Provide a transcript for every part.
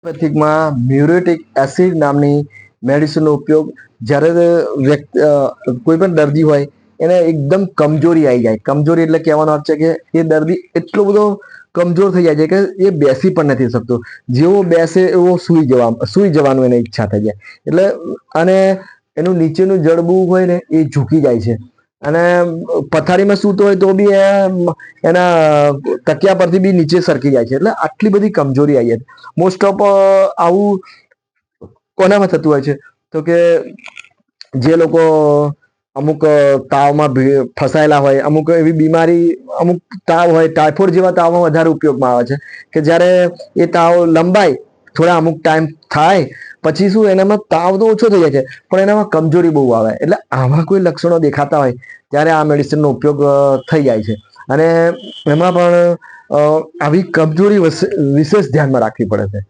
હોમિયોપેથિકમાં મ્યુરેટિક acid નામની મેડિસિનનો ઉપયોગ જ્યારે કોઈ પણ દર્દી હોય એને એકદમ કમજોરી આવી જાય. કમજોરી એટલે કહેવાનો અર્થ છે કે એ દર્દી એટલો બધો કમજોર થઈ જાય છે કે એ બેસી પણ નથી શકતો. જેવો બેસે એવો સૂઈ જવાનું એને ઈચ્છા થઈ જાય. એટલે અને એનું નીચેનું જડબું હોય ને એ ઝૂકી જાય છે અને પથારીમાં સૂતો હોય તો બી એના તકિયા પરથી બી નીચે સરકી જાય છે. એટલે આટલી બધી કમજોરી આવી જાય. મોસ્ટ ઓફ આવું કોનામાં થતું હોય છે તો કે જે લોકો અમુક તાવમાં ફસાયેલા હોય, અમુક એવી બીમારી, અમુક તાવ હોય, ટાઇફોઇડ જેવા તાવમાં વધારે ઉપયોગમાં આવે છે કે જ્યારે એ તાવ લંબાય, થોડા અમુક ટાઈમ થાય પછી શું એનામાં તાવ તો ઓછો થઈ જાય છે પણ એનામાં કમજોરી બહુ આવે. એટલે આવા કોઈ લક્ષણો દેખાતા હોય ત્યારે આ મેડિસિનનો ઉપયોગ થઈ જાય છે. અને એમાં પણ આવી કમજોરી વિશેષ ધ્યાનમાં રાખવી પડે છે.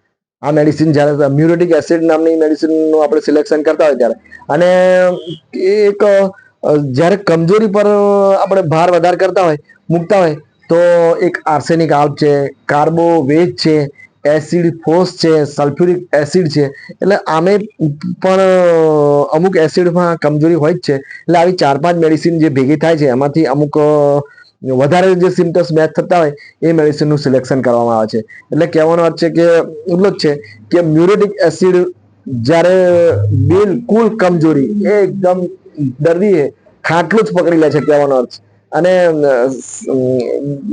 આ મેડિસિન જ્યારે મ્યુરેટિક એસિડ નામની મેડિસિનનું આપણે સિલેક્શન કરતા હોય ત્યારે, અને એક જ્યારે કમજોરી પર આપણે ભાર વધારે કરતા હોય, મૂકતા હોય તો એક આર્સેનિક આલ્પ છે, કાર્બોવેટ છે, એસિડ ફોસ છે, સલ્ફ્યુરિક એસિડ છે. એટલે આમે પણ અમુક એસિડમાં કમજોરી હોય જ છે. એટલે આવી 4-5 મેડિસિન જે ભેગી થાય છે એમાંથી અમુક વધારે જે સિમ્ટમ્સ મેચ થતા હોય એ મેડિસિનનું સિલેક્શન કરવામાં આવે છે. એટલે કહેવાનો અર્થ છે કે એટલો જ છે કે મ્યુરેટિક એસિડ જ્યારે બિલકુલ કમજોરી, એ એકદમ દર્દી ખાટલું જ પકડી લે છે કહેવાનો અર્થ. અને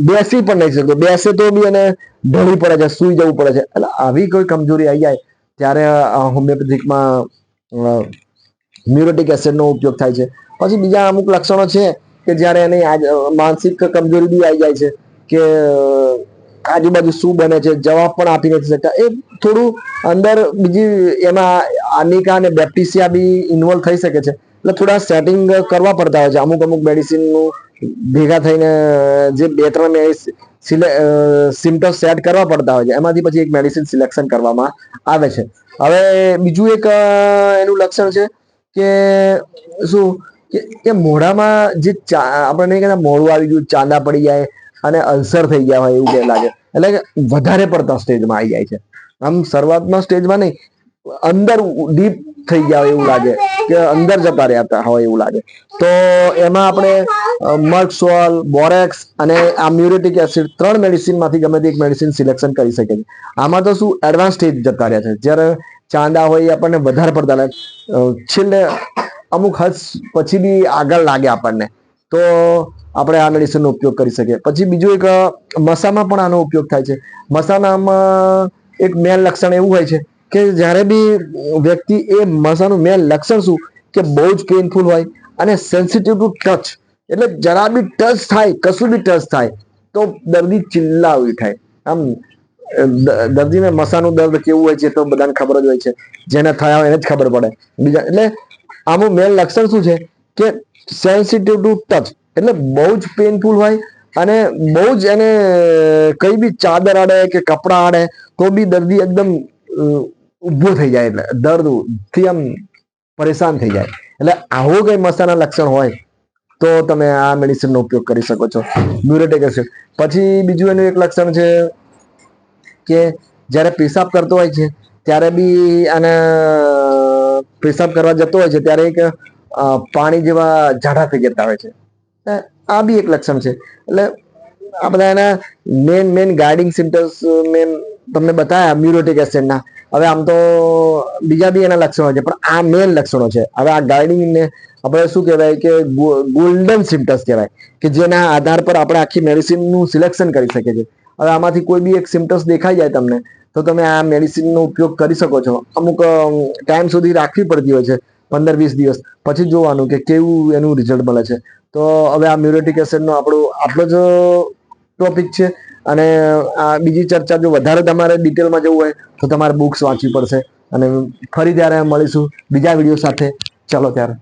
બેસી પણ નહીં શકતો, બેસે તો બી એને ઢળી પડે છે, સૂઈ જવું પડે છે. એટલે આવી કોઈ કમજોરી આવી જાય ત્યારે હોમિયોપેથિકમાં મ્યુરેટિક એસિડનો ઉપયોગ થાય છે. પછી બીજા અમુક લક્ષણો છે કે જ્યારે એની માનસિક કમજોરી બી આવી જાય છે કે આજુબાજુ શું બને છે જવાબ પણ આપી નથી શકતા. એ થોડું અંદર બીજી એમાં આનિકા અને બેક્ટેરિયા બી ઇન્વોલ્વ થઈ શકે છે. એટલે થોડા સેટિંગ કરવા પડતા હોય છે. અમુક મેડિસિનનું ભેગા થઈને જે 2-3 સિમ્ટમ્સ સેટ કરવા પડતા હોય છે, એમાંથી પછી એક મેડિસિન સિલેક્શન કરવામાં આવે છે. હવે બીજું એક એનું લક્ષણ છે કે શું કે મોઢામાં જે આપણે નહીં કહેતા મોઢું આવી ગયું, ચાંદા પડી જાય અને અલ્સર થઈ ગયા હોય એવું કે લાગે. એટલે કે વધારે પડતા સ્ટેજમાં આવી જાય છે. આમ શરૂઆતમાં સ્ટેજમાં નહીં, અંદર ડીપ થઈ ગયા હોય એવું લાગે કે અંદર જતા રહ્યા હોય એવું લાગે. તો એમાં આપણે મર્કસોલ, બોરેક્સ અને આ મ્યુરેટિક એસિડ 3 મેડિસિનમાંથી ગમે તે એક મેડિસિન સિલેક્શન કરી શકે છે. આમાં તો શું એડવાન્સ સ્ટેજ જતા રહ્યા છે. જ્યારે ચાંદા હોય એ આપણને વધારે પડતા લાગે, છેલ્લે અમુક હદ પછી બી આગળ લાગે આપણને, તો આપણે આ મેડિસિનનો ઉપયોગ કરી શકીએ. પછી બીજું એક મસામાં પણ આનો ઉપયોગ થાય છે. મસાનામાં એક મેન લક્ષણ એવું હોય છે કે જ્યારે બી વ્યક્તિ, એ મસાનું મેન લક્ષણ શું કે બહુ જ પેઇનફુલ હોય અને સેન્સિટિવ ટુ ટચ. એટલે જરા બી ટચ થાય, કશું બી ટચ થાય તો દર્દી ચિલ્લાવી ઉઠાય. આમ દર્દીને મસાનું દર્દ કેવું હોય છે તો બધાને ખબર જ હોય છે, જેને થયા હોય એને જ ખબર પડે. બીજા એટલે આનું મેન લક્ષણ શું છે કે સેન્સિટિવ ટુ ટચ. એટલે બહુ જ પેઇનફુલ હોય અને બહુ જ એને કઈ બી ચાદર અડે કે કપડા અડે તો બી દર્દી એકદમ ઊભો થઈ જાય. એટલે દર્દથી આમ પરેશાન થઈ જાય. એટલે આવું કઈ મસાના લક્ષણ હોય તો તમે આ મેડિસિનનો ઉપયોગ કરી શકો છો, મ્યુરેટિક એસિડ. પછી બીજું એનું એક લક્ષણ છે કે જ્યારે પેશાબ કરતો હોય છે ત્યારે બી આને પેશાબ કરવા જતો હોય છે ત્યારે એક પાણી જેવા જાડા થઈ જતા હોય છે. આ બી એક લક્ષણ છે. એટલે આ બધા એના મેન ગાઈડિંગ સિમ્ટમ્સ મેન તમને બતાવ્યા મ્યુરેટિક એસિડના. હવે આમ તો બીજા બી એના લક્ષણો છે પણ આ મેન લક્ષણો છે. હવે આ ગાઈડિંગને આપણે શું કહેવાય કે ગોલ્ડન સિમ્ટમ્સ કહેવાય કે જેના આધાર પર આપણે આખી મેડિસિનનું સિલેક્શન કરી શકીએ છીએ. હવે આમાંથી કોઈ બી એક સિમ્ટમ્સ દેખાઈ જાય તમને તો તમે આ મેડિસિનનો ઉપયોગ કરી શકો છો. અમુક ટાઈમ સુધી રાખવી પડતી હોય છે, 15-20 દિવસ, પછી જોવાનું કે કેવું એનું રિઝલ્ટ મળે છે. તો હવે આ મ્યુરેટિક એસિડનો આટલો જ ટોપિક છે. અને આ બીજી ચર્ચા જો વધારે તમારે ડિટેલમાં જવું હોય તો તમારે બુક્સ વાંચવી પડશે. અને ફરી ત્યારે મળીશું બીજા વિડીયો સાથે. ચલો ત્યારે.